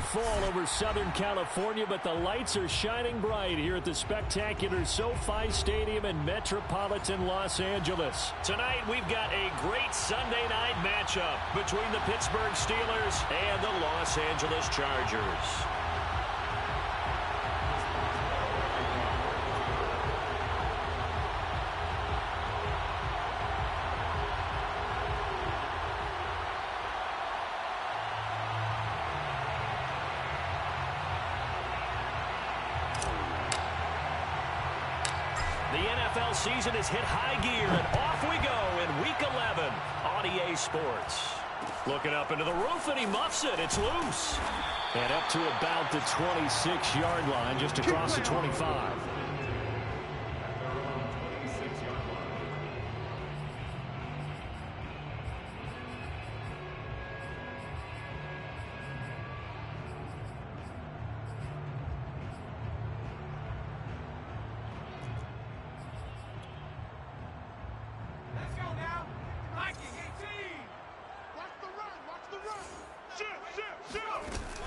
fall over Southern California, but the lights are shining bright here at the spectacular SoFi Stadium in metropolitan Los Angeles. Tonight, we've got a great Sunday night matchup between the Pittsburgh Steelers and the Los Angeles Chargers. The NFL season has hit high gear, and off we go in Week 11 on EA Sports. Looking up into the roof, and he muffs it. It's loose. And up to about the 26-yard line, just across the 25.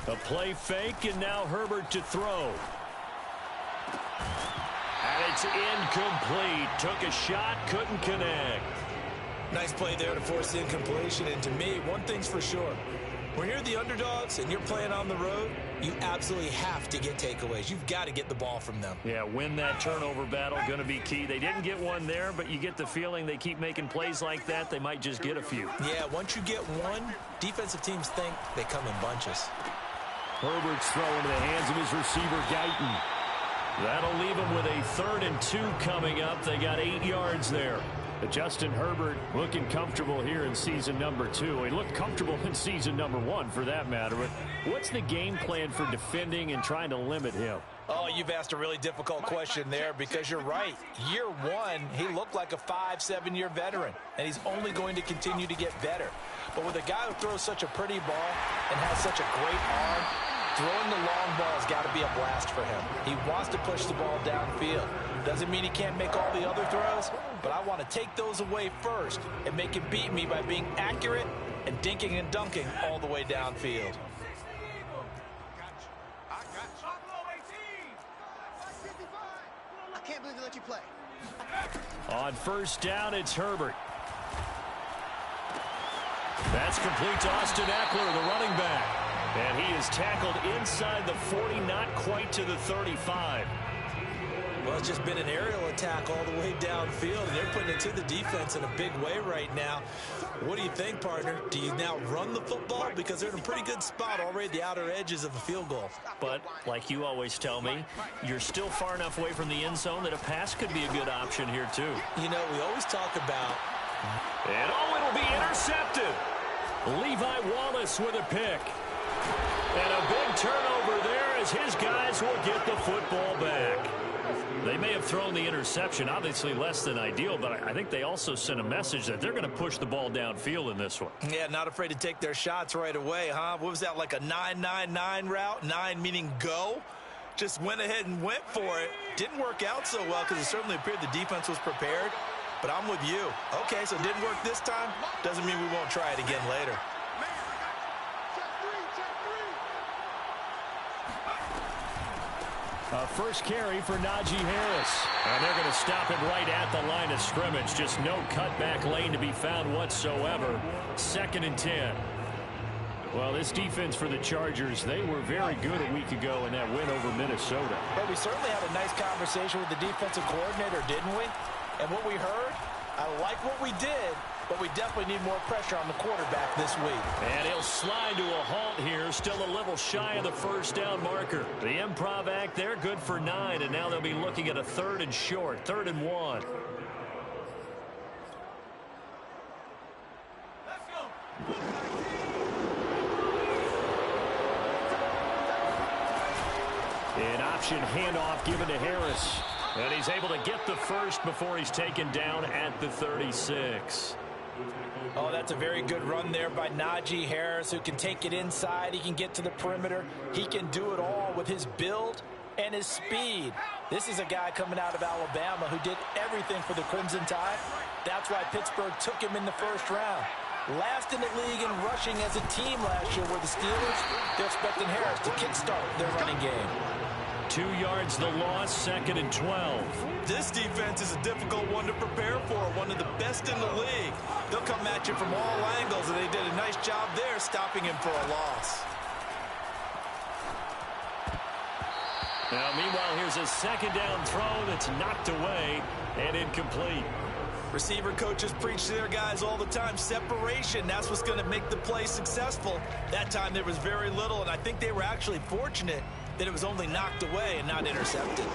A play fake, and now Herbert to throw. And it's incomplete. Took a shot, couldn't connect. Nice play there to force the incompletion. And to me, one thing's for sure. When you're the underdogs and you're playing on the road, you absolutely have to get takeaways. You've got to get the ball from them. Yeah, win that turnover battle, going to be key. They didn't get one there, but you get the feeling they keep making plays like that, they might just get a few. Yeah, once you get one, defensive teams think they come in bunches. Herbert's throw into the hands of his receiver, Guyton. That'll leave him with a 3rd and 2 coming up. They got 8 yards there. But Justin Herbert looking comfortable here in season number 2. He looked comfortable in season number 1 for that matter. But what's the game plan for defending and trying to limit him? Oh, you've asked a really difficult question there because you're right. Year 1, he looked like a 5-7-year veteran, and he's only going to continue to get better. But with a guy who throws such a pretty ball and has such a great arm, throwing the long ball has got to be a blast for him. He wants to push the ball downfield. Doesn't mean he can't make all the other throws, but I want to take those away first and make him beat me by being accurate and dinking and dunking all the way downfield. I can't believe they let you play. On first down, it's Herbert. That's complete to Austin Eckler, the running back. And he is tackled inside the 40, not quite to the 35. Well, it's just been an aerial attack all the way downfield, and they're putting it to the defense in a big way right now. What do you think, partner? Do you now run the football? Because they're in a pretty good spot already at the outer edges of the field goal. But, like you always tell me, you're still far enough away from the end zone that a pass could be a good option here, too. You know, we always talk about... And, oh, it'll be intercepted. Levi Wallace with a pick. And a big turnover there as his guys will get the football back. They may have thrown the interception, obviously less than ideal, but I think they also sent a message that they're going to push the ball downfield in this one. Yeah, not afraid to take their shots right away, huh? What was that, like a 9-9-9 route? 9 meaning go? Just went ahead and went for it. Didn't work out so well because it certainly appeared the defense was prepared. But I'm with you. Okay, so it didn't work this time. Doesn't mean we won't try it again later. First carry for Najee Harris. And they're going to stop it right at the line of scrimmage. Just no cutback lane to be found whatsoever. 2nd and 10. Well, this defense for the Chargers, they were very good a week ago in that win over Minnesota. But we certainly had a nice conversation with the defensive coordinator, didn't we? And what we heard, I like what we did, but we definitely need more pressure on the quarterback this week. And he'll slide to a halt here, still a little shy of the first down marker. The improv act there, good for 9, and now they'll be looking at a 3rd and short, 3rd and 1. Let's go. An option handoff given to Harris. And he's able to get the first before he's taken down at the 36. Oh, that's a very good run there by Najee Harris, who can take it inside. He can get to the perimeter. He can do it all with his build and his speed. This is a guy coming out of Alabama who did everything for the Crimson Tide. That's why Pittsburgh took him in the first round. Last in the league in rushing as a team last year were the Steelers. They're expecting Harris to kickstart their running game. 2 yards the loss, 2nd and 12. This defense is a difficult one to prepare for, one of the best in the league. They'll come at you from all angles, and they did a nice job there stopping him for a loss. Now, meanwhile, here's a 2nd down throw that's knocked away and incomplete. Receiver coaches preach to their guys all the time. Separation, that's what's going to make the play successful. That time there was very little, and I think they were actually fortunate that it was only knocked away and not intercepted.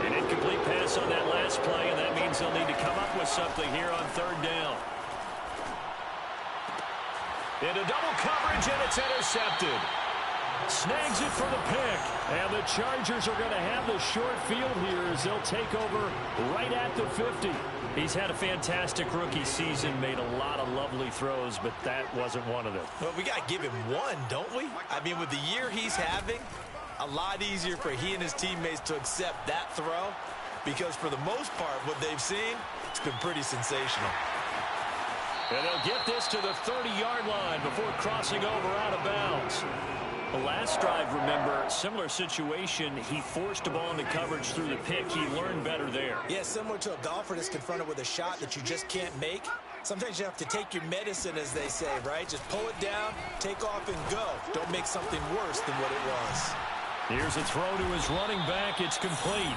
An incomplete pass on that last play, and that means they'll need to come up with something here on 3rd down. Into double coverage, and it's intercepted. Snags it for the pick, and the Chargers are going to have the short field here as they'll take over right at the 50. He's had a fantastic rookie season, made a lot of lovely throws, but that wasn't one of them. Well, we got to give him one, don't we? I mean, with the year he's having, a lot easier for he and his teammates to accept that throw because for the most part, what they've seen, it's been pretty sensational. And they'll get this to the 30-yard line before crossing over out of bounds. The last drive, remember, similar situation. He forced a ball into coverage through the pick. He learned better there. Yeah, similar to a golfer that's confronted with a shot that you just can't make. Sometimes you have to take your medicine, as they say, right? Just pull it down, take off, and go. Don't make something worse than what it was. Here's a throw to his running back. It's complete.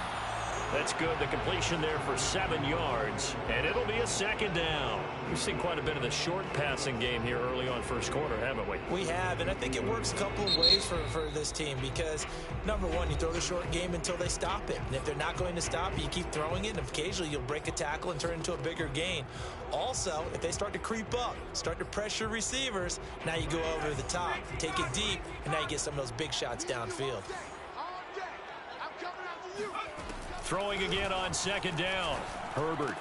That's good. The completion there for 7 yards, and it'll be a 2nd down. We've seen quite a bit of the short passing game here early on first quarter, haven't we? We have, and I think it works a couple of ways for this team because, number one, you throw the short game until they stop it. And if they're not going to stop it, you keep throwing it, and occasionally you'll break a tackle and turn it into a bigger gain. Also, if they start to creep up, start to pressure receivers, now you go over the top, take it deep, and now you get some of those big shots downfield. Throwing again on 2nd down. Herbert.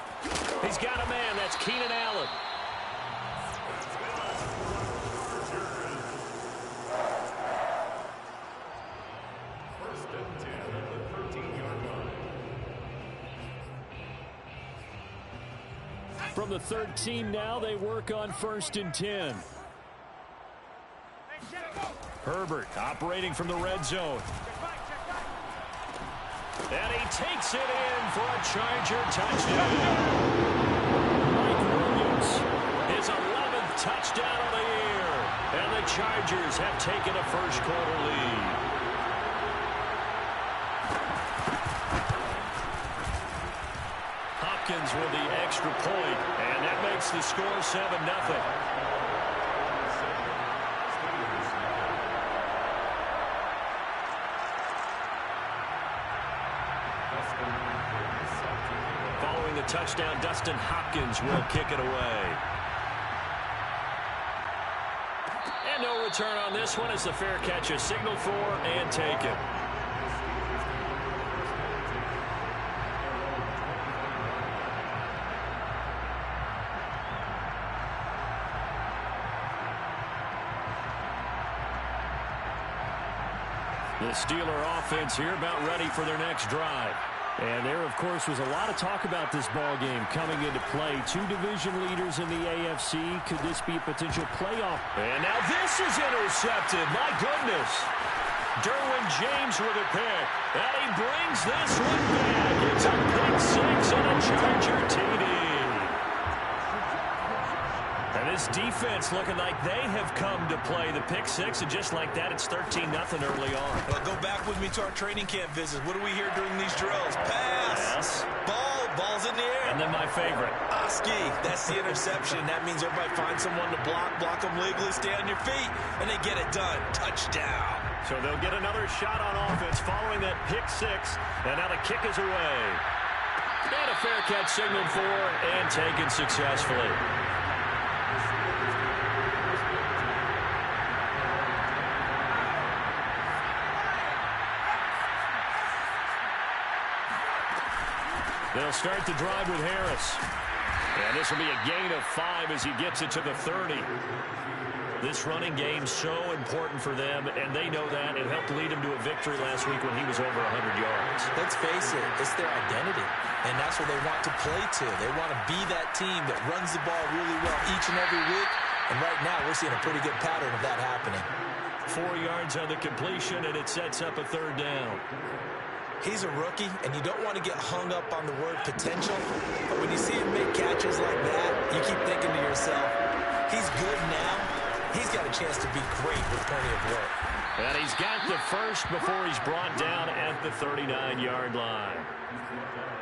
He's got a man. That's Keenan Allen. From the 13 now, they work on 1st and 10. Herbert operating from the red zone. And he takes it in for a Charger touchdown. Mike Williams, his 11th touchdown of the year. And the Chargers have taken a first quarter lead. Hopkins with the extra point, and that makes the score 7-0. Touchdown, Dustin Hopkins will kick it away. And no return on this one as the fair catch is signaled for and taken. The Steeler offense here about ready for their next drive. And there, of course, was a lot of talk about this ball game coming into play. 2 division leaders in the AFC. Could this be a potential playoff? And now this is intercepted. My goodness. Derwin James with a pick. And he brings this one back. It's a pick 6 and a Charger TD. And this defense looking like they have come to play the pick 6, and just like that, it's 13-0 early on. Well, go back with me to our training camp visits. What do we hear during these drills? Pass. Yes. Ball's in the air. And then my favorite. Oski, that's the interception. That means everybody finds someone to block them legally, stay on your feet, and they get it done. Touchdown. So they'll get another shot on offense following that pick 6, and now the kick is away. And a fair catch signaled for and taken successfully. They'll start the drive with Harris. And this will be a gain of 5 as he gets it to the 30. This running game so important for them, and they know that. It helped lead him to a victory last week when he was over 100 yards. Let's face it, it's their identity, and that's what they want to play to. They want to be that team that runs the ball really well each and every week And right now, we're seeing a pretty good pattern of that happening. 4 yards on the completion, and it sets up a third down. He's a rookie, and you don't want to get hung up on the word potential. But when you see him make catches like that, you keep thinking to yourself, he's good now. He's got a chance to be great with plenty of work. And he's got the first before he's brought down at the 39-yard line.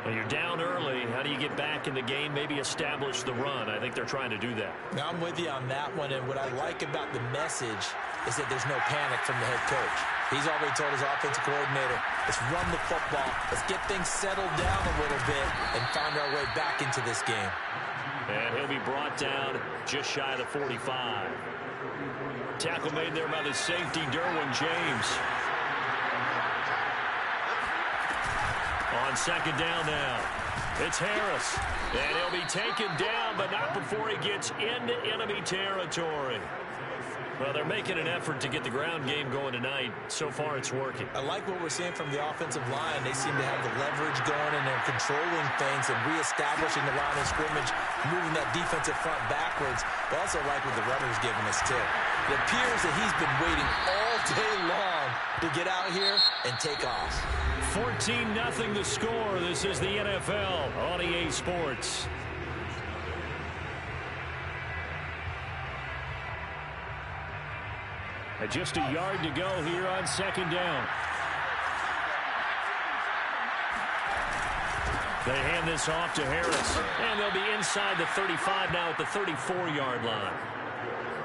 When you're down early, how do you get back in the game, maybe establish the run? I think they're trying to do that. Now, I'm with you on that one, and what I like about the message is that there's no panic from the head coach. He's already told his offensive coordinator, let's run the football, let's get things settled down a little bit and find our way back into this game. And he'll be brought down just shy of the 45. Tackle made there by the safety, Derwin James. On second down now, it's Harris. And he'll be taken down, but not before he gets into enemy territory. Well, they're making an effort to get the ground game going tonight. So far, it's working. I like what we're seeing from the offensive line. They seem to have the leverage going, and they're controlling things and reestablishing the line of scrimmage, moving that defensive front backwards. But also like what the runner's giving us, too. It appears that he's been waiting all day long to get out here and take off. 14-0 the score. This is the NFL on EA Sports. And just a yard to go here on second down. They hand this off to Harris. And they'll be inside the 35 now at the 34-yard line.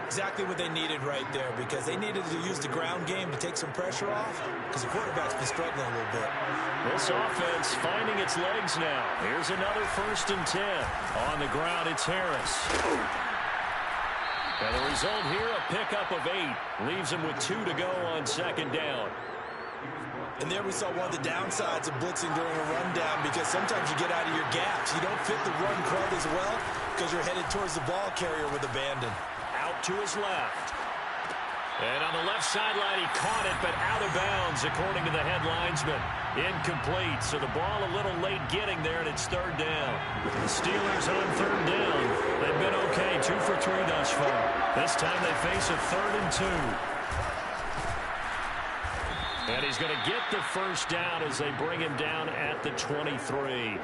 Exactly what they needed right there, because they needed to use the ground game to take some pressure off, because the quarterback's been struggling a little bit. This offense finding its legs now. Here's another 1st and 10. On the ground, it's Harris. And the result here, a pickup of 8. Leaves him with 2 to go on second down. And there we saw one of the downsides of blitzing during a rundown, because sometimes you get out of your gaps. You don't fit the run quite as well because you're headed towards the ball carrier with abandon. Out to his left. And on the left sideline, he caught it, but out of bounds, according to the head linesman. Incomplete, so the ball a little late getting there, and it's third down. The Steelers on third down. They've been okay, 2 for 3 thus far. This time they face a 3rd and 2. And he's going to get the first down as they bring him down at the 23.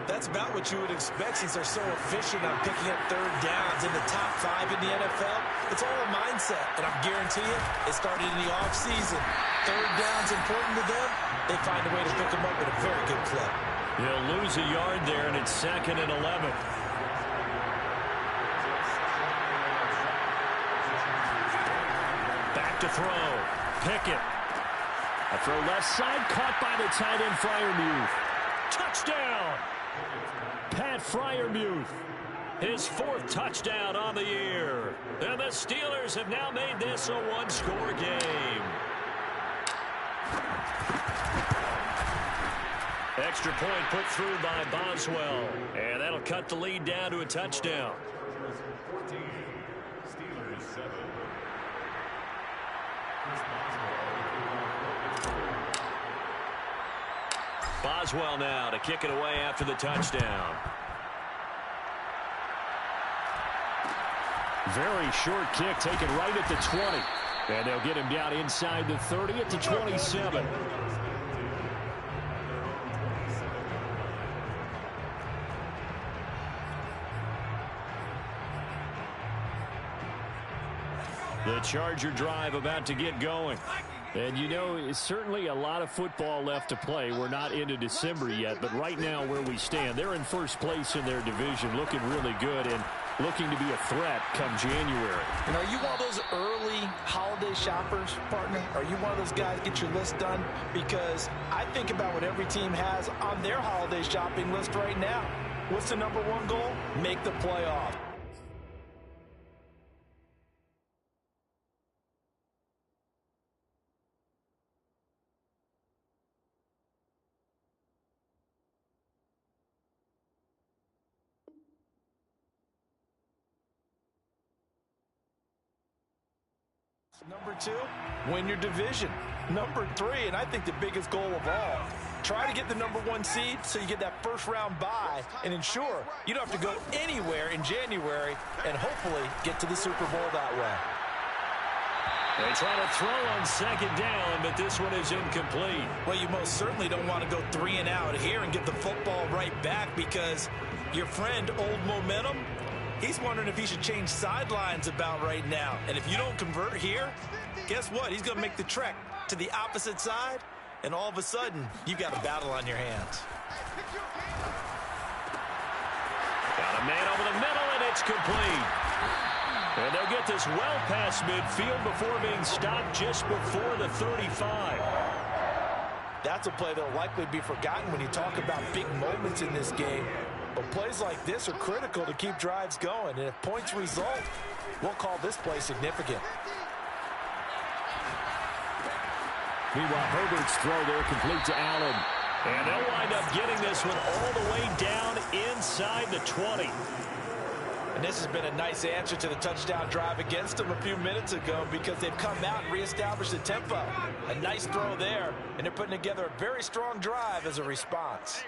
That's about what you would expect, since they're so efficient on picking up third downs in the top 5 in the NFL. It's all a mindset, and I guarantee you, it started in the offseason. Third down's important to them. They find a way to pick them up at a very good clip. He'll lose a yard there, and it's 2nd and 11. Back to throw. Pickett. A throw left side, caught by the tight end, Freiermuth. Touchdown! Pat Freiermuth, his 4th touchdown on the year. And the Steelers have now made this a 1-score game. Extra point put through by Boswell. And that'll cut the lead down to a touchdown. Boswell now to kick it away after the touchdown. Very short kick taken right at the 20. And they'll get him down inside the 30 at the 27. The Charger drive about to get going. And, you know, it's certainly a lot of football left to play. We're not into December yet, but right now where we stand, they're in first place in their division, looking really good and looking to be a threat come January. And are you one of those early holiday shoppers, partner? Are you one of those guys get your list done? Because I think about what every team has on their holiday shopping list right now. What's the #1 goal? Make the playoff. #2, win your division. #3, and I think the biggest goal of all, Try to get the #1 seed so you get that first-round bye and ensure you don't have to go anywhere in January and hopefully get to the Super Bowl that way. They try to throw on second down, but this one is incomplete. Well, you most certainly don't want to go 3 and out here and get the football right back because your friend, Old Momentum, he's wondering if he should change sidelines about right now. And if you don't convert here, guess what? He's going to make the trek to the opposite side, and all of a sudden, you've got a battle on your hands. Got a man over the middle, and it's complete. And they'll get this well past midfield before being stopped just before the 35. That's a play that will likely be forgotten when you talk about big moments in this game. But plays like this are critical to keep drives going. And if points result, we'll call this play significant. Meanwhile, Herbert's throw there complete to Allen. And they'll wind up getting this one all the way down inside the 20. And this has been a nice answer to the touchdown drive against them a few minutes ago because they've come out and reestablished the tempo. A nice throw there, and they're putting together a very strong drive as a response.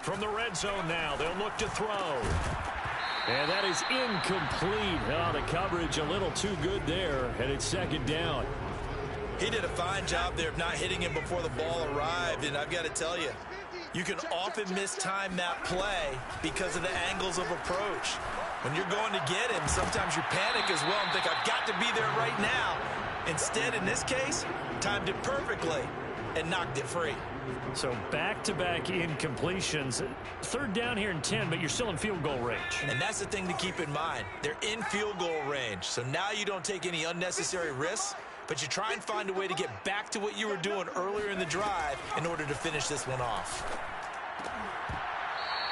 From the red zone now, they'll look to throw. And that is incomplete. Oh, the coverage a little too good there, and it's second down. He did a fine job there of not hitting him before the ball arrived, and I've got to tell you, you can often mistime that play because of the angles of approach. When you're going to get him, sometimes you panic as well and think, I've got to be there right now. Instead, in this case, timed it perfectly and knocked it free. So back-to-back incompletions. Third down here in 10, but you're still in field goal range. And that's the thing to keep in mind. They're in field goal range, so now you don't take any unnecessary risks, but you try and find a way to get back to what you were doing earlier in the drive in order to finish this one off.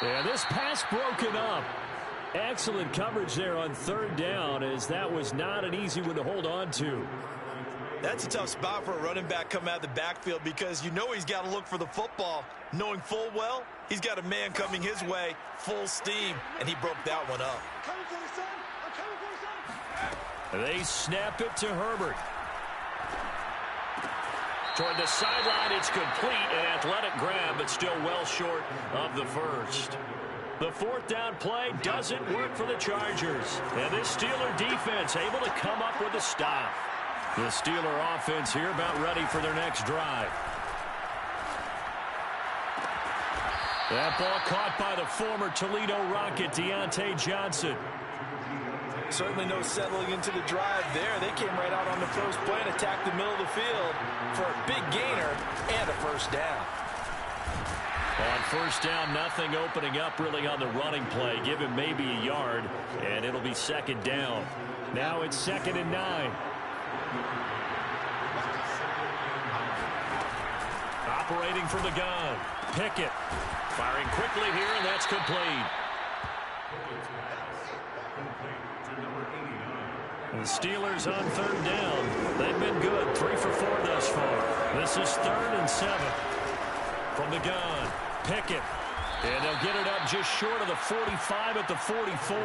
Yeah, this pass broken up. Excellent coverage there on third down, as that was not an easy one to hold on to. That's a tough spot for a running back coming out of the backfield because you know he's got to look for the football, knowing full well he's got a man coming his way, full steam, and he broke that one up. They snap it to Herbert. Toward the sideline, it's complete. An athletic grab, but still well short of the first. The fourth down play doesn't work for the Chargers. And this Steeler defense able to come up with a stop. The Steeler offense here about ready for their next drive. That ball caught by the former Toledo Rocket, Deontay Johnson. Certainly no settling into the drive there. They came right out on the first play and attacked the middle of the field for a big gainer and a first down. On first down, nothing opening up really on the running play. Give him maybe a yard, and it'll be second down. Now it's 2nd and 9. Operating from the gun, Pickett. Firing quickly here, and that's complete. The Steelers on third down. They've been good. 3 for 4 thus far. This is 3rd and 7. From the gun, Pickett. And they'll get it up just short of the 45 at the 44.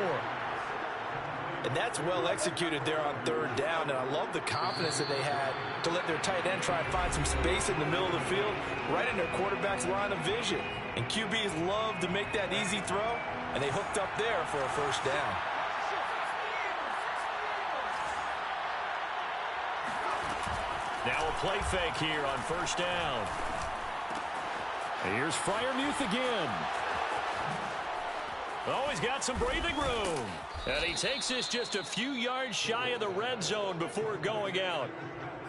And that's well executed there on third down. And I love the confidence that they had to let their tight end try and find some space in the middle of the field, right in their quarterback's line of vision. And QBs love to make that easy throw, and they hooked up there for a first down. Now a play fake here on first down. Here's Freiermuth again. Oh, he's got some breathing room. And he takes this just a few yards shy of the red zone before going out.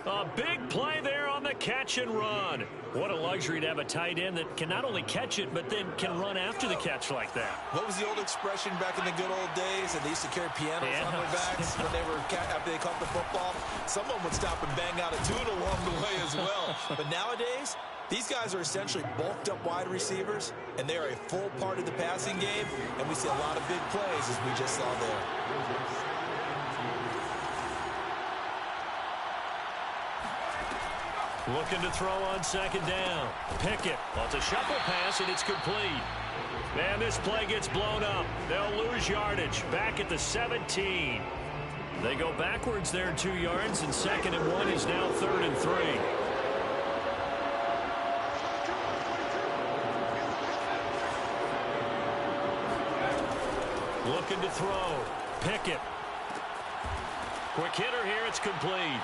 A big play there on the catch and run. What a luxury to have a tight end that can not only catch it, but then can run after the catch like that. What was the old expression back in the good old days? And they used to carry pianos on their backs when after they caught the football. Someone would stop and bang out a tune along the way as well. But nowadays, these guys are essentially bulked up wide receivers, and they are a full part of the passing game, and we see a lot of big plays as we just saw there. Looking to throw on second down. Pickett. Well, it's a shuffle pass, and it's complete. And this play gets blown up. They'll lose yardage. Back at the 17. They go backwards there 2 yards, and 2nd and 1 is now 3rd and 3. Looking to throw. Pickett. Quick hitter here. It's complete.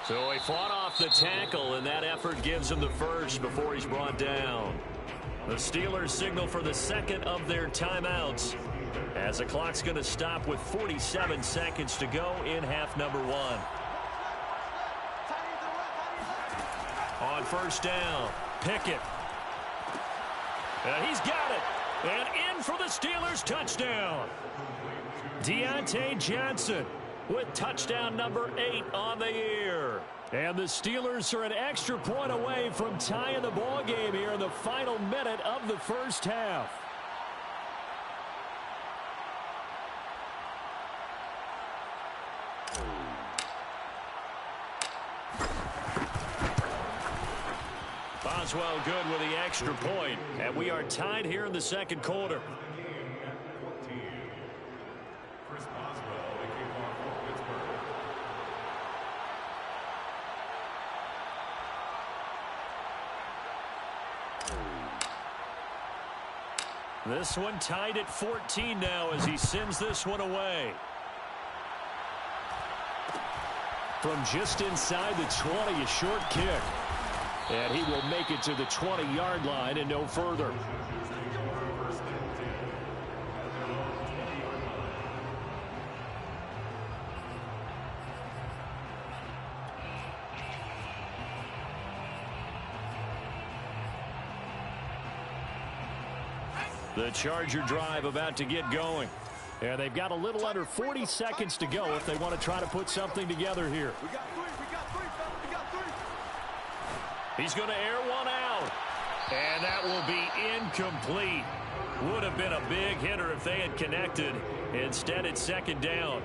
So he fought off the tackle, and that effort gives him the first before he's brought down. The Steelers signal for the second of their timeouts as the clock's going to stop with 47 seconds to go in half number 1. On first down, Pickett. And he's got it. And in for the Steelers touchdown. Deontay Johnson with touchdown number 8 on the year. And the Steelers are an extra point away from tying the ball game here in the final minute of the first half. Boswell good with the extra point, and we are tied here in the second quarter. This one tied at 14 now as he sends this one away. From just inside the 20, a short kick. And he will make it to the 20-yard line and no further. The Charger drive about to get going. And they've got a little under 40 seconds to go if they want to try to put something together here. We got three, we got three. He's going to air one out. And that will be incomplete. Would have been a big hitter if they had connected. Instead, it's second down.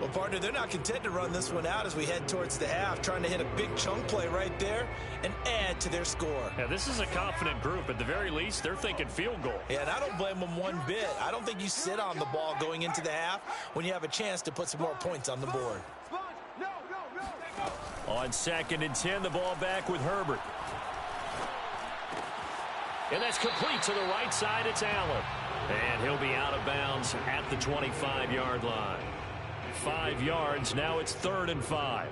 Well, partner, they're not content to run this one out as we head towards the half, trying to hit a big chunk play right there and add to their score. Yeah, this is a confident group. At the very least, they're thinking field goal. Yeah, and I don't blame them one bit. I don't think you sit on the ball going into the half when you have a chance to put some more points on the board. On 2nd and 10, the ball back with Herbert. And that's complete to the right side. It's Allen. And he'll be out of bounds at the 25-yard line. 5 yards. Now it's 3rd and 5.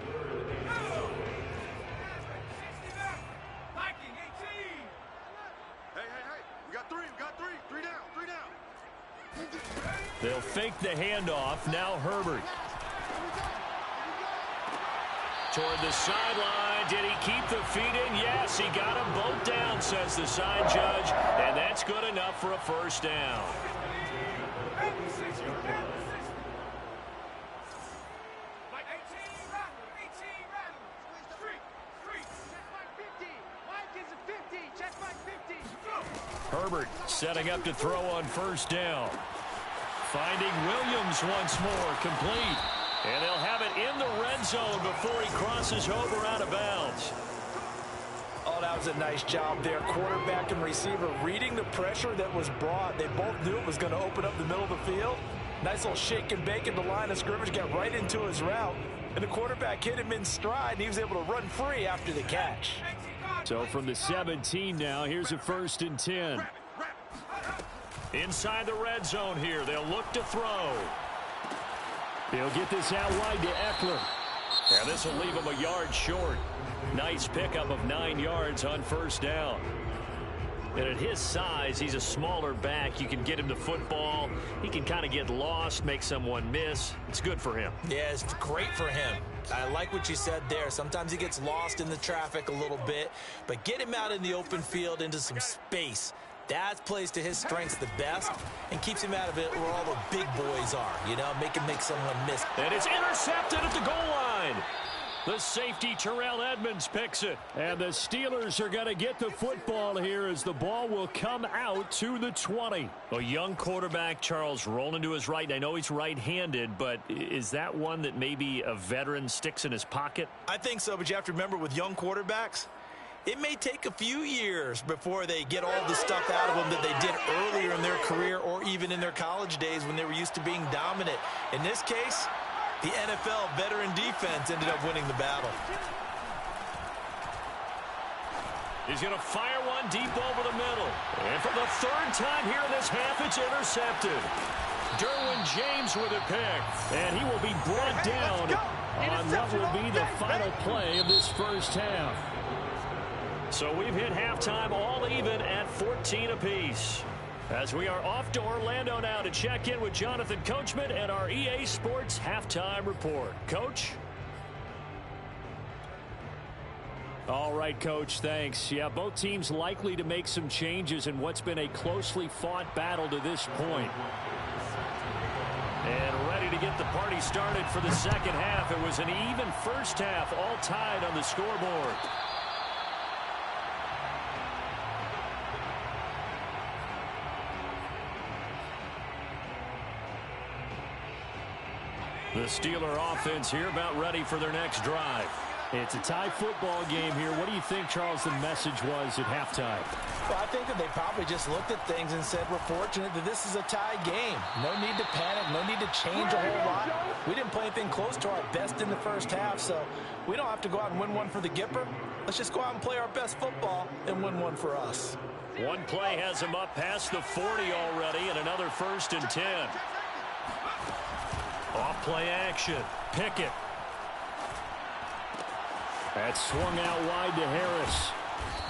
We got three. Three down. They'll fake the handoff. Now Herbert. Toward the sideline. Did he keep the feet in? Yes, he got them both down, says the side judge. And that's good enough for a first down. Herbert setting up to throw on first down. Finding Williams once more, complete. And they'll have it in the red zone before he crosses over out of bounds. Oh, that was a nice job there. Quarterback and receiver reading the pressure that was brought. They both knew it was going to open up the middle of the field. Nice little shake and bake at the line of scrimmage, got right into his route. And the quarterback hit him in stride, and he was able to run free after the catch. So from the 17 now, here's a 1st and 10. Inside the red zone here, they'll look to throw. They'll get this out wide to Eckler. And this will leave him a yard short. Nice pickup of 9 yards on first down. And at his size, he's a smaller back. You can get him the football. He can kind of get lost, make someone miss. It's good for him. Yeah, it's great for him. I like what you said there. Sometimes he gets lost in the traffic a little bit, but get him out in the open field into some space. That plays to his strengths the best and keeps him out of it where all the big boys are, you know, make someone miss. And it's intercepted at the goal line. The safety, Terrell Edmonds, picks it. And the Steelers are going to get the football here as the ball will come out to the 20. A young quarterback, Charles, rolling to his right. I know he's right-handed, but is that one that maybe a veteran sticks in his pocket? I think so, but you have to remember with young quarterbacks, it may take a few years before they get all the stuff out of them that they did earlier in their career or even in their college days when they were used to being dominant. In this case, the NFL veteran defense ended up winning the battle. He's going to fire one deep over the middle. And for the third time here in this half, it's intercepted. Derwin James with a pick. And he will be brought down on what will be the final play of this first half. So we've hit halftime all even at 14 apiece. As we are off to Orlando now to check in with Jonathan Coachman and our EA Sports Halftime Report. Coach? All right, Coach, thanks. Yeah, both teams likely to make some changes in what's been a closely fought battle to this point. And ready to get the party started for the second half. It was an even first half, all tied on the scoreboard. The Steeler offense here about ready for their next drive. It's a tie football game here. What do you think, Charles, the message was at halftime? Well, I think that they probably just looked at things and said, we're fortunate that this is a tie game. No need to panic. No need to change a whole lot. We didn't play anything close to our best in the first half, so we don't have to go out and win one for the Gipper. Let's just go out and play our best football and win one for us. One play has him up past the 40 already, and another 1st and 10. Off play action. Pickett. That swung out wide to Harris.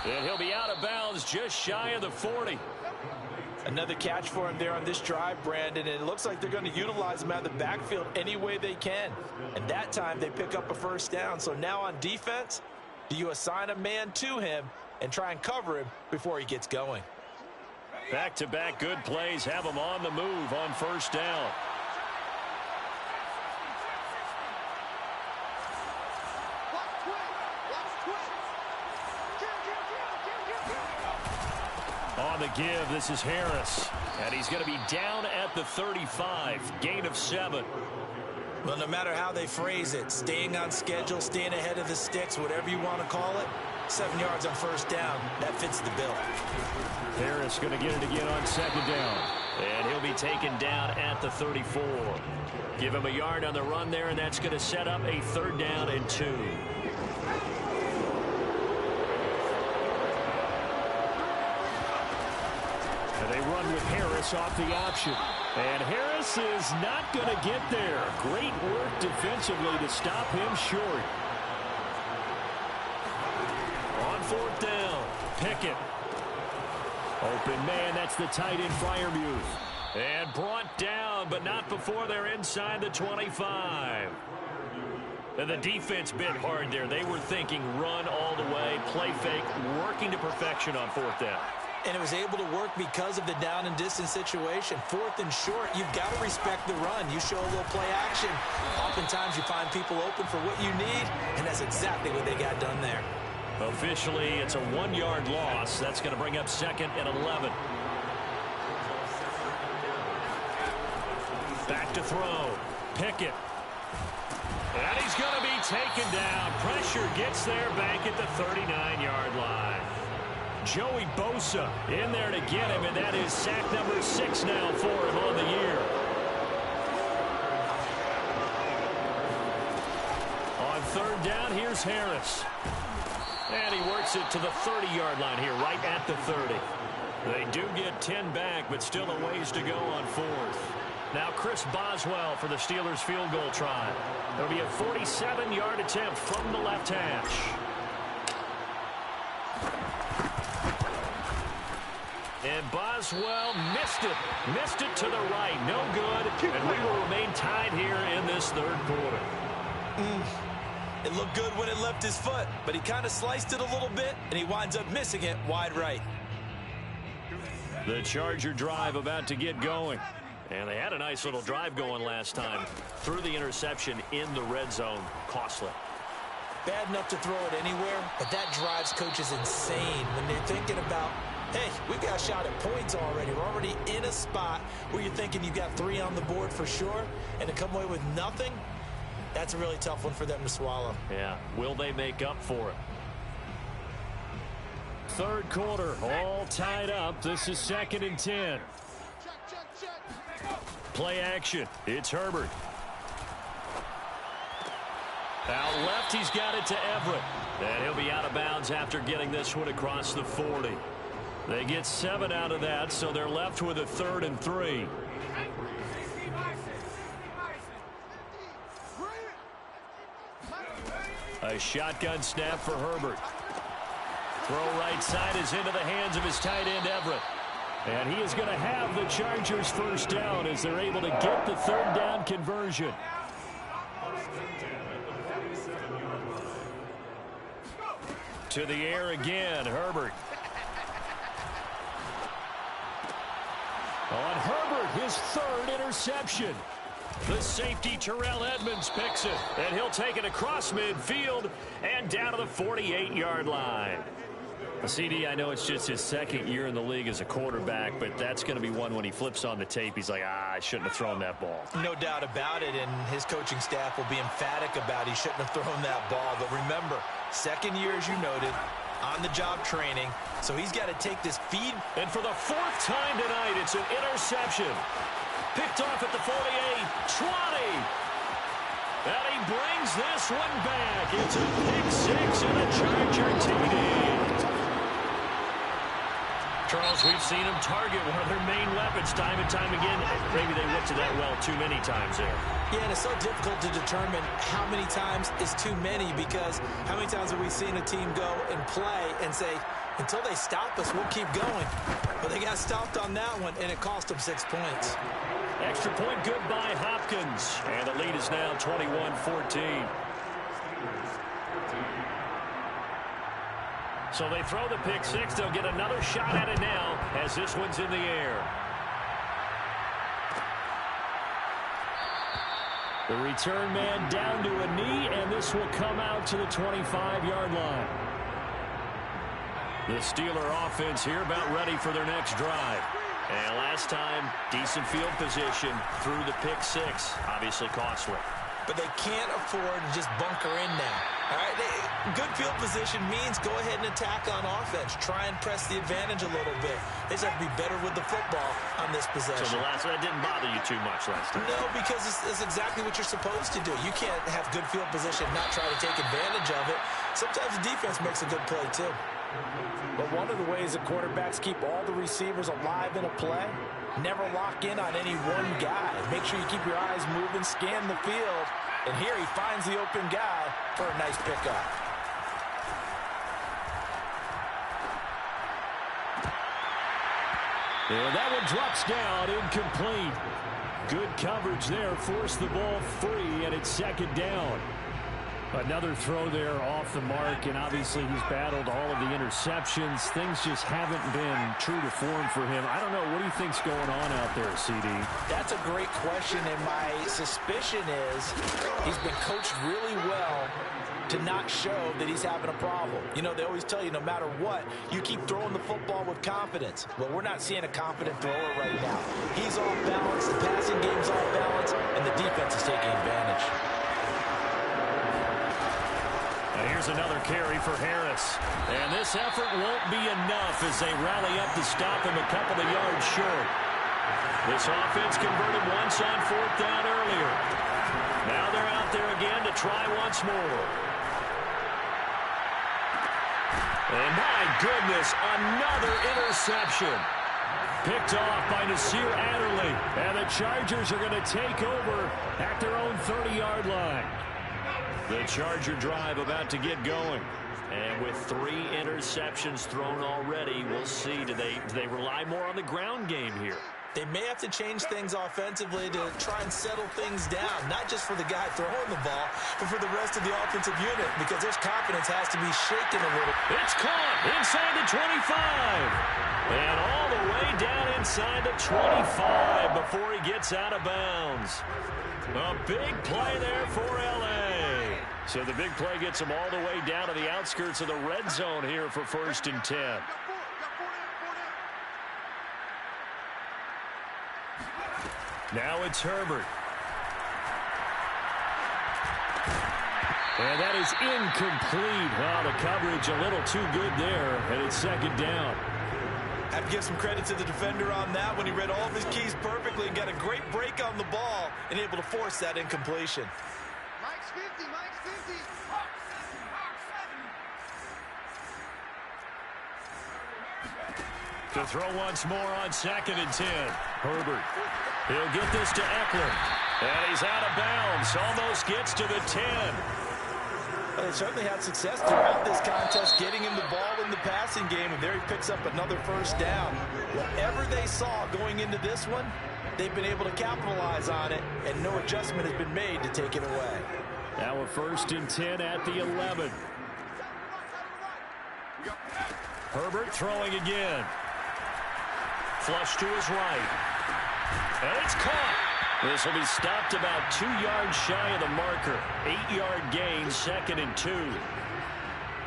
And he'll be out of bounds just shy of the 40. Another catch for him there on this drive, Brandon, and it looks like they're going to utilize him out of the backfield any way they can. And that time they pick up a first down. So now on defense, do you assign a man to him and try and cover him before he gets going? Back-to-back good plays have him on the move on first down. On the give, this is Harris. And he's going to be down at the 35. Gain of 7. Well, no matter how they phrase it, staying on schedule, staying ahead of the sticks, whatever you want to call it, 7 yards on first down, that fits the bill. Harris going to get it again on second down. And he'll be taken down at the 34. Give him a yard on the run there, and that's going to set up a 3rd down and 2. They run with Harris off the option. And Harris is not going to get there. Great work defensively to stop him short. On 4th down, Pickett. Open man, that's the tight end Freiermuth. And brought down, but not before they're inside the 25. And the defense bit hard there. They were thinking run all the way, play fake, working to perfection on 4th down. And it was able to work because of the down and distance situation. 4th and short, you've got to respect the run. You show a little play action. Oftentimes you find people open for what you need, and that's exactly what they got done there. Officially, it's a 1-yard loss. That's going to bring up 2nd and 11. Back to throw. Pickett. And he's going to be taken down. Pressure gets there back at the 39-yard line. Joey Bosa in there to get him, and that is sack number 6 now for him on the year. On 3rd down, here's Harris. And he works it to the 30-yard line here, right at the 30. They do get 10 back, but still a ways to go on 4th. Now Chris Boswell for the Steelers field goal try. It'll be a 47-yard attempt from the left hash. And Boswell missed it to the right. No good, and we will remain tied here in this 3rd quarter. It looked good when it left his foot, but he kind of sliced it a little bit, and he winds up missing it wide right. The Charger drive about to get going. And they had a nice little drive going last time. Threw the interception in the red zone. Costly. Bad enough to throw it anywhere, but that drives coaches insane when they're thinking about, hey, we've got a shot at points already. We're already in a spot where you're thinking you've got 3 on the board for sure, and to come away with nothing, that's a really tough one for them to swallow. Yeah, will they make up for it? 3rd quarter, all tied up. This is 2nd and 10. Play action. It's Herbert. Out left, he's got it to Everett. And he'll be out of bounds after getting this one across the 40. They get 7 out of that, so they're left with a 3rd and 3. A shotgun snap for Herbert. Throw right side is into the hands of his tight end, Everett. And he is going to have the Chargers first down as they're able to get the 3rd down conversion. To the air again, Herbert. On Herbert, his 3rd interception. The safety, Terrell Edmonds, picks it. And he'll take it across midfield and down to the 48-yard line. CD, I know it's just his 2nd year in the league as a quarterback, but that's going to be one when he flips on the tape. He's like, I shouldn't have thrown that ball. No doubt about it, and his coaching staff will be emphatic about he shouldn't have thrown that ball. But remember, 2nd year, as you noted, on-the-job training, so he's got to take this feed. And for the 4th time tonight, it's an interception. Picked off at the 48, 20. And he brings this one back. It's a pick 6 and a Charger TD. Charles, we've seen him target one of their main weapons time and time again. Maybe they went to that well too many times there. Yeah, and it's so difficult to determine how many times is too many, because how many times have we seen a team go and play and say, until they stop us, we'll keep going. But they got stopped on that one, and it cost them 6 points. Extra point good by Hopkins. And the lead is now 21-14. So they throw the pick 6. They'll get another shot at it now as this one's in the air. The return man down to a knee, and this will come out to the 25-yard line. The Steeler offense here about ready for their next drive. And last time, decent field position through the pick 6. Obviously costly. But they can't afford to just bunker in now. All right, good field position means go ahead and attack on offense. Try and press the advantage a little bit. They just have to be better with the football on this possession. So that didn't bother you too much last time? No, because it's exactly what you're supposed to do. You can't have good field position and not try to take advantage of it. Sometimes the defense makes a good play, too. But one of the ways that quarterbacks keep all the receivers alive in a play, never lock in on any one guy. Make sure you keep your eyes moving, scan the field. And here he finds the open guy for a nice pickup. And that one drops down, incomplete. Good coverage there, forced the ball free, and it's 2nd down. Another throw there off the mark, and obviously he's battled all of the interceptions. Things just haven't been true to form for him. I don't know. What do you think's going on out there, CD? That's a great question, and my suspicion is he's been coached really well to not show that he's having a problem. You know, they always tell you no matter what, you keep throwing the football with confidence. Well, we're not seeing a confident thrower right now. He's off balance, the passing game's off balance, and the defense is taking advantage. Here's another carry for Harris. And this effort won't be enough as they rally up to stop him a couple of yards short. This offense converted once on 4th down earlier. Now they're out there again to try once more. And my goodness, another interception. Picked off by Nasir Adderley. And the Chargers are going to take over at their own 30-yard line. The Charger drive about to get going. And with 3 interceptions thrown already, we'll see. Do they rely more on the ground game here? They may have to change things offensively to try and settle things down, not just for the guy throwing the ball, but for the rest of the offensive unit, because their confidence has to be shaken a little. It's caught inside the 25. And all the way down inside the 25 before he gets out of bounds. A big play there for L.A. So the big play gets him all the way down to the outskirts of the red zone here for 1st and 10. Now it's Herbert. And that is incomplete. Wow, the coverage a little too good there, and it's 2nd down. I have to give some credit to the defender on that when he read all of his keys perfectly and got a great break on the ball and able to force that incompletion. Mike's 50, Mike's 50. To throw once more on 2nd and 10. Herbert. He'll get this to Eckler. And he's out of bounds. Almost gets to the 10. Well, they certainly had success throughout this contest getting him the ball in the passing game, and there he picks up another first down. Whatever they saw going into this one, they've been able to capitalize on it, and no adjustment has been made to take it away. Now a 1st and 10 at the 11. Herbert throwing again. Flush to his right. And it's caught. This will be stopped about 2 yards shy of the marker. 8-yard gain, 2nd and 2.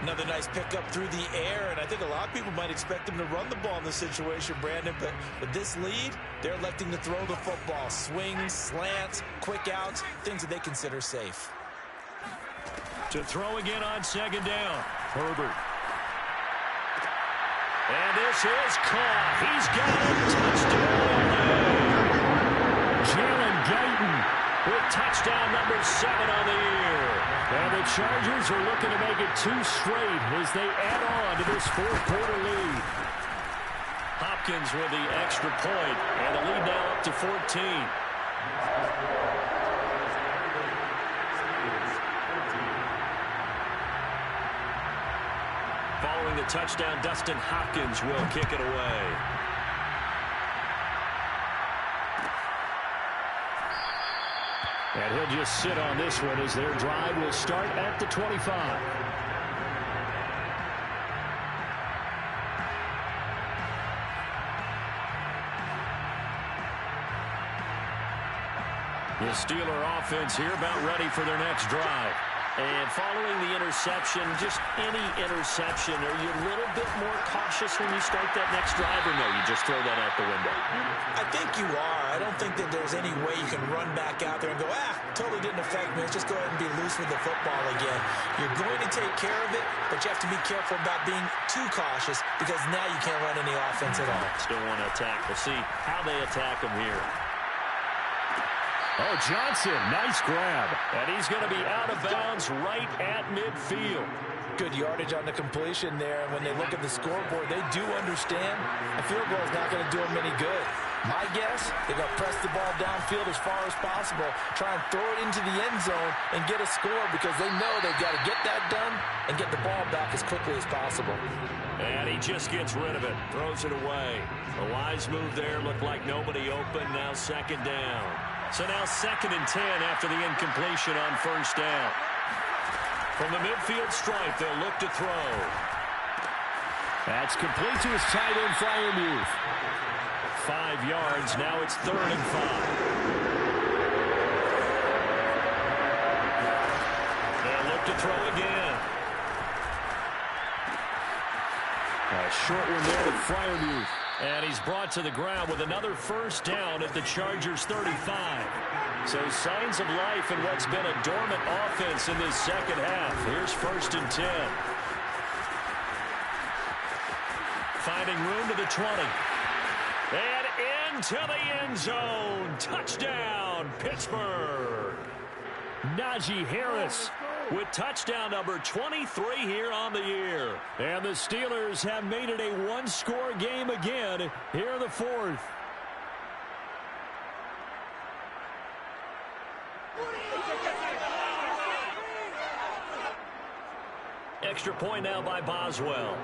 Another nice pickup through the air, and I think a lot of people might expect them to run the ball in this situation, Brandon, but with this lead, they're electing to throw the football. Swings, slants, quick outs, things that they consider safe. To throw again on 2nd down. Herbert. And this is caught. He's got a touchdown. Jalen Guyton with touchdown number 7 on the year. And the Chargers are looking to make it 2 straight as they add on to this 4th-quarter lead. Hopkins with the extra point, and the lead now up to 14. Following the touchdown, Dustin Hopkins will kick it away. And he'll just sit on this one as their drive will start at the 25. The Steeler offense here about ready for their next drive. And following the interception, just any interception, are you a little bit more cautious when you start that next drive, or no, you just throw that out the window? I think you are. I don't think that there's any way you can run back out there and go, totally didn't affect me. Let's just go ahead and be loose with the football again. You're going to take care of it, but you have to be careful about being too cautious because now you can't run any offense at all. Still want to attack. We'll see how they attack them here. Oh, Johnson, nice grab. And he's going to be out of bounds right at midfield. Good yardage on the completion there. And when they look at the scoreboard, they do understand a field goal is not going to do them any good. My guess, they're going to press the ball downfield as far as possible, try and throw it into the end zone and get a score because they know they've got to get that done and get the ball back as quickly as possible. And he just gets rid of it, throws it away. A wise move there, looked like nobody open, now 2nd down. So now 2nd and 10 after the incompletion on 1st down. From the midfield stripe, they'll look to throw. That's complete to his tight end, Freiermuth. 5 yards, now it's 3rd and 5. They'll look to throw again. A short one there to Freiermuth. And he's brought to the ground with another 1st down at the Chargers' 35. So signs of life in what's been a dormant offense in this 2nd half. Here's 1st and 10. Finding room to the 20. And into the end zone. Touchdown, Pittsburgh. Najee Harris with touchdown number 23 here on the year. And the Steelers have made it a 1-score game again here in the 4th. Extra point now by Boswell.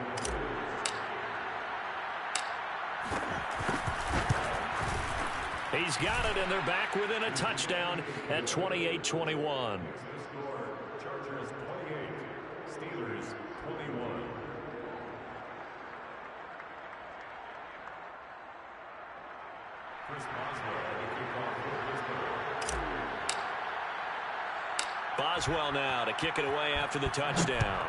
He's got it, and they're back within a touchdown at 28-21. Boswell now to kick it away after the touchdown.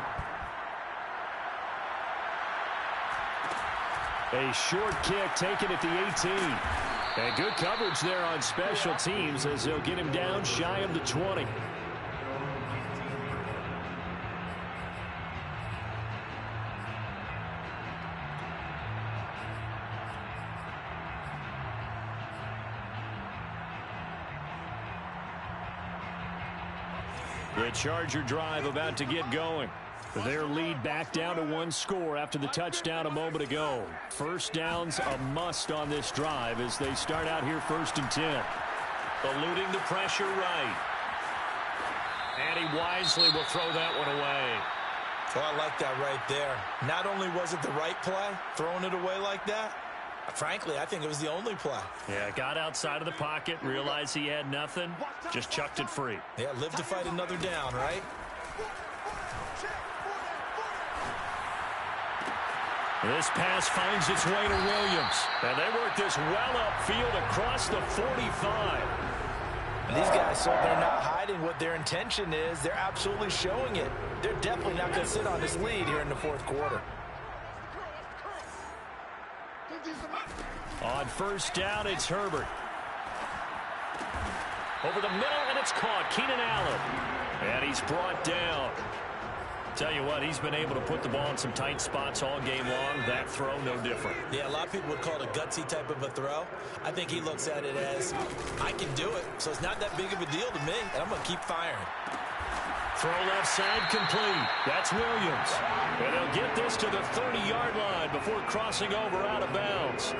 A short kick taken at the 18. And good coverage there on special teams as they'll get him down shy of the 20. The Charger drive about to get going. Their lead back down to 1 score after the touchdown a moment ago. First down's a must on this drive as they start out here 1st and 10. Eluding the pressure right. And he wisely will throw that one away. Oh, I like that right there. Not only was it the right play, throwing it away like that, frankly, I think it was the only play. Yeah, got outside of the pocket, realized he had nothing, just chucked it free. Yeah, live to fight another down, right? This pass finds its way to Williams. And they work this well upfield across the 45. And these guys, so they're not hiding what their intention is. They're absolutely showing it. They're definitely not going to sit on this lead here in the 4th quarter. On 1st down, it's Herbert. Over the middle, and it's caught. Keenan Allen. And he's brought down. Tell you what, he's been able to put the ball in some tight spots all game long. That throw, no different. Yeah, a lot of people would call it a gutsy type of a throw. I think he looks at it as, I can do it, so it's not that big of a deal to me, and I'm going to keep firing. Throw left side complete. That's Williams. And they'll get this to the 30-yard line before crossing over out of bounds.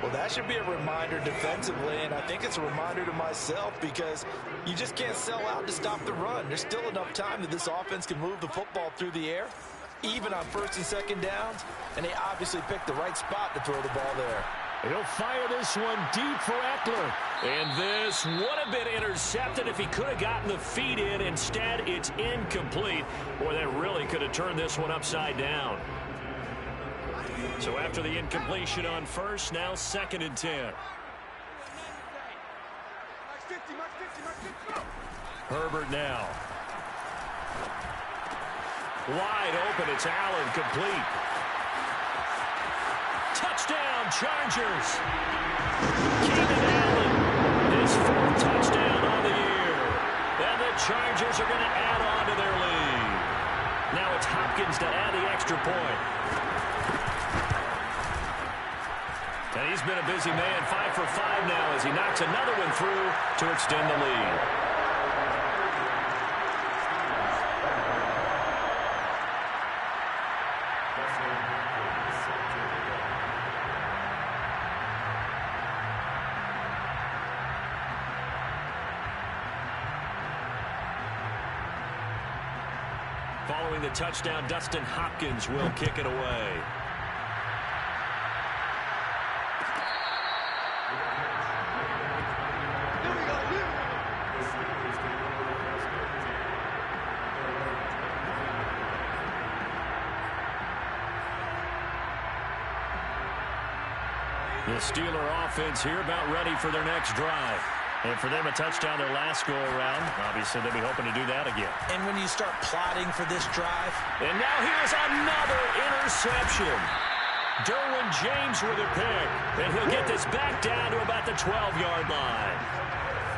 Well, that should be a reminder defensively, and I think it's a reminder to myself because you just can't sell out to stop the run. There's still enough time that this offense can move the football through the air, even on 1st and 2nd downs, and they obviously picked the right spot to throw the ball there. He'll fire this one deep for Eckler. And this would have been intercepted if he could have gotten the feet in. Instead, it's incomplete. Boy, they really could have turned this one upside down. So after the incompletion on 1st, now 2nd and 10. Herbert now. Wide open, it's Allen, complete. Touchdown, Chargers. Keenan Allen, his 4th touchdown on the year. And the Chargers are going to add on to their lead. Now it's Hopkins to add the extra point. And he's been a busy man, 5 for 5 now as he knocks another one through to extend the lead. Following the touchdown, Dustin Hopkins will kick it away. The Steeler offense here about ready for their next drive. And for them, a touchdown their last go-around. Obviously, they'll be hoping to do that again. And when you start plotting for this drive. And now here's another interception. Derwin James with a pick. And he'll get this back down to about the 12-yard line.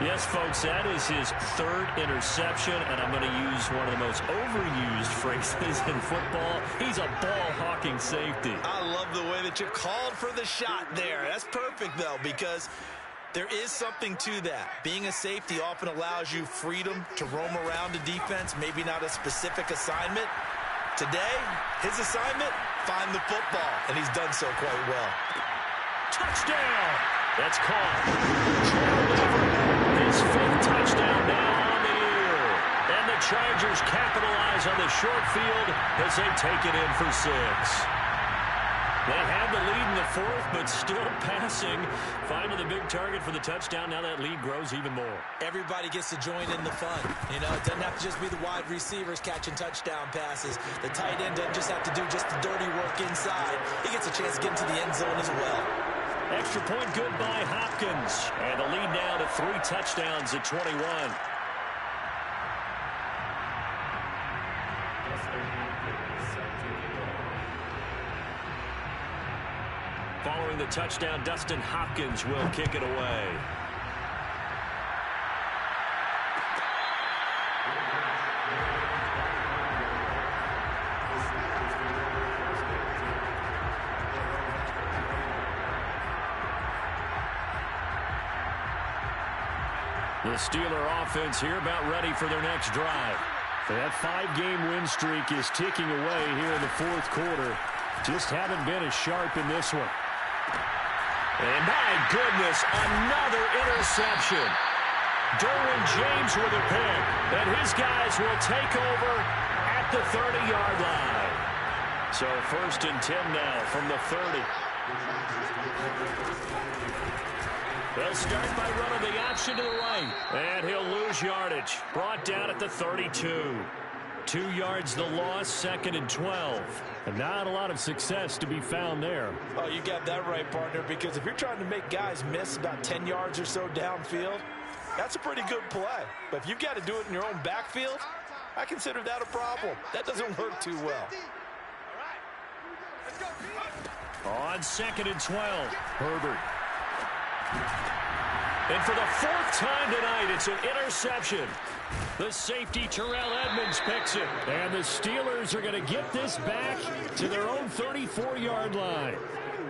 Yes, folks, that is his 3rd interception, and I'm going to use one of the most overused phrases in football. He's a ball-hawking safety. I love the way that you called for the shot there. That's perfect, though, because there is something to that. Being a safety often allows you freedom to roam around the defense, maybe not a specific assignment. Today, his assignment, find the football, and he's done so quite well. Touchdown! That's caught. His 5th touchdown now on the year. And the Chargers capitalize on the short field as they take it in for 6. They had the lead in the 4th, but still passing. Finding the big target for the touchdown. Now that lead grows even more. Everybody gets to join in the fun. You know, it doesn't have to just be the wide receivers catching touchdown passes. The tight end doesn't just have to do just the dirty work inside. He gets a chance to get into the end zone as well. Extra point good by Hopkins. And the lead now to 3 touchdowns at 21. Following the touchdown, Dustin Hopkins will kick it away. The Steeler offense here about ready for their next drive. That 5-game win streak is ticking away here in the fourth quarter. Just haven't been as sharp in this one. And my goodness, another interception. Derwin James with a pick. And his guys will take over at the 30-yard line. So 1st and 10 now from the 30. They'll start by running the option to the right. And he'll lose yardage. Brought down at the 32. 2 yards the loss, 2nd and 12. And not a lot of success to be found there. Oh, you got that right, partner, because if you're trying to make guys miss about 10 yards or so downfield, that's a pretty good play. But if you've got to do it in your own backfield, I consider that a problem. That doesn't work too well. On 2nd and 12, Herbert. And for the 4th time tonight, it's an interception. The safety, Terrell Edmonds, picks it. And the Steelers are going to get this back to their own 34-yard line.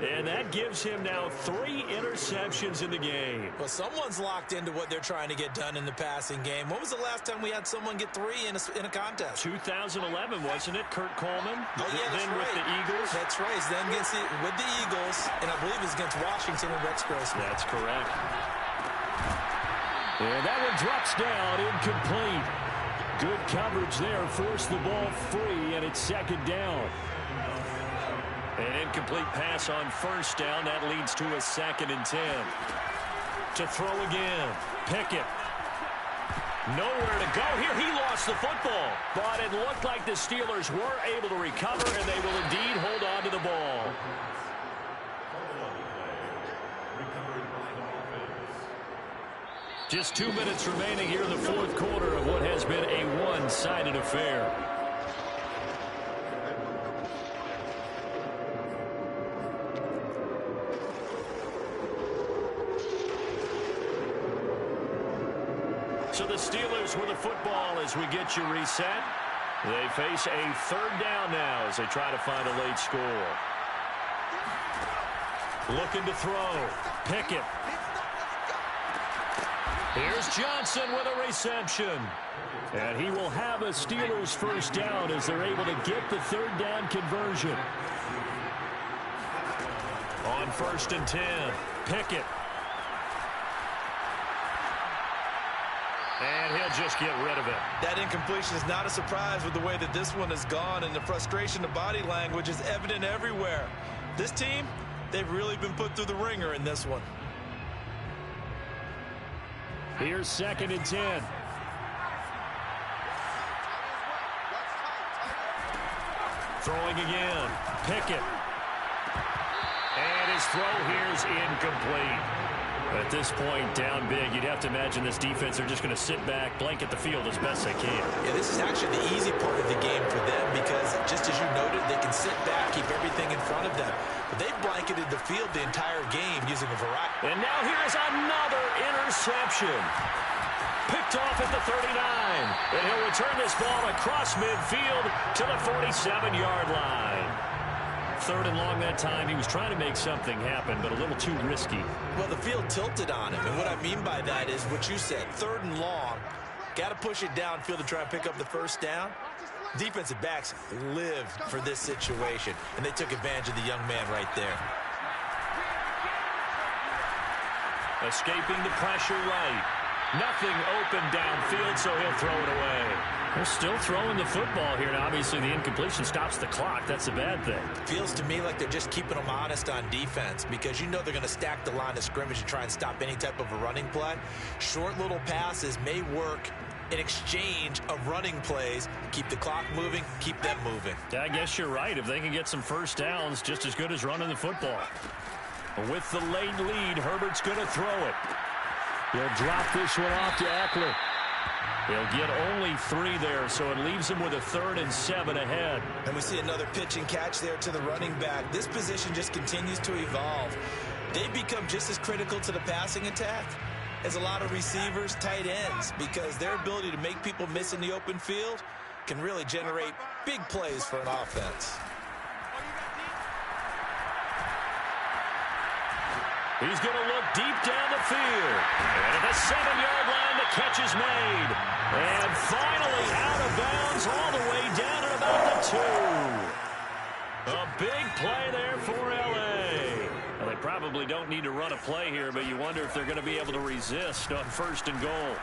And that gives him now 3 interceptions in the game. Well, someone's locked into what they're trying to get done in the passing game. When was the last time we had someone get 3 in a contest? 2011, wasn't it? Kurt Coleman? Oh, yeah, that's then right. With the Eagles? That's right. Then with the Eagles, and I believe it's against Washington and Rex Grossman. That's correct. And that one drops down, incomplete. Good coverage there, forced the ball free, and it's 2nd down. An incomplete pass on 1st down. That leads to a 2nd and 10. To throw again. Pickett. Nowhere to go here. He lost the football. But it looked like the Steelers were able to recover, and they will indeed hold on to the ball. Just 2 minutes remaining here in the fourth quarter of what has been a one-sided affair. So the Steelers with the football as we get you reset. They face a 3rd down now as they try to find a late score. Looking to throw. Pickett. Here's Johnson with a reception. And he will have a Steelers 1st down as they're able to get the 3rd down conversion. On 1st and 10, Pickett. And he'll just get rid of it. That incompletion is not a surprise with the way that this one has gone, and the frustration of body language is evident everywhere. This team, they've really been put through the ringer in this one. Here's 2nd and 10. Throwing again. Pickett. And his throw here is incomplete. At this point, down big, you'd have to imagine this defense are just going to sit back, blanket the field as best they can. Yeah, this is actually the easy part of the game for them because, just as you noted, they can sit back, keep everything in front of them. But they've blanketed the field the entire game using a variety. And now here is another interception. Picked off at the 39. And he'll return this ball across midfield to the 47-yard line. 3rd and long that time. He was trying to make something happen, but a little too risky. Well, the field tilted on him. And what I mean by that is what you said. 3rd and long. Got to push it downfield to try and pick up the 1st down. Defensive backs lived for this situation, and they took advantage of the young man right there. Escaping the pressure right. Nothing open downfield, so he'll throw it away. They're still throwing the football here. Now, obviously, the incompletion stops the clock. That's a bad thing. Feels to me like they're just keeping them honest on defense because you know they're going to stack the line of scrimmage and try and stop any type of a running play. Short little passes may work in exchange of running plays. Keep the clock moving, keep them moving. I guess you're right. If they can get some 1st downs, just as good as running the football. With the late lead, Herbert's going to throw it. He'll drop this one off to Eckler. He'll get only 3 there, so it leaves him with a 3rd and 7 ahead. And we see another pitch and catch there to the running back. This position just continues to evolve. They become just as critical to the passing attack as a lot of receivers, tight ends, because their ability to make people miss in the open field can really generate big plays for an offense. He's going to look deep down the field. And at the 7-yard line, the catch is made. And finally out of bounds all the way down at about the 2. A big play there for L.A. Well, they probably don't need to run a play here, but you wonder if they're going to be able to resist on 1st and goal.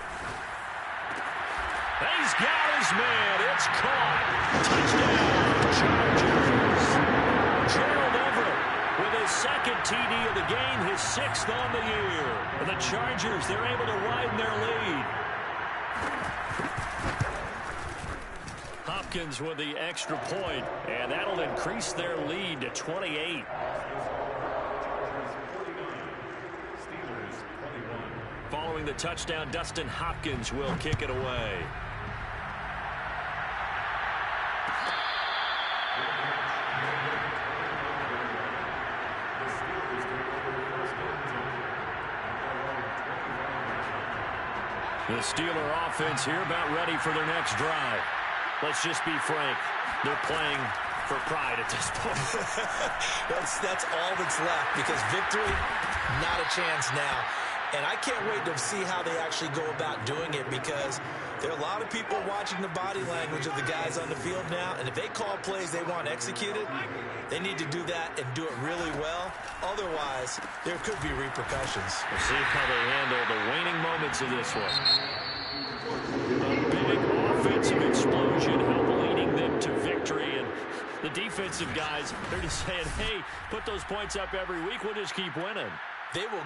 He's got his man. It's caught. Touchdown, Chargers. Gerald Everett with his 2nd TD of the game, his 6th on the year. And the Chargers, they're able to widen their lead. Hopkins with the extra point, and that'll increase their lead to 28. Following the touchdown, Dustin Hopkins will kick it away. The Steeler offense here about ready for their next drive. Let's just be frank. They're playing for pride at this point. That's all that's left, because victory, not a chance now. And I can't wait to see how they actually go about doing it, because there are a lot of people watching the body language of the guys on the field now, and if they call plays they want executed, they need to do that and do it really well. Otherwise, there could be repercussions. We'll see how they handle the waning moments of this one. A big offensive explosion helped leading them to victory, and the defensive guys, they're just saying, hey, put those points up every week, we'll just keep winning. They will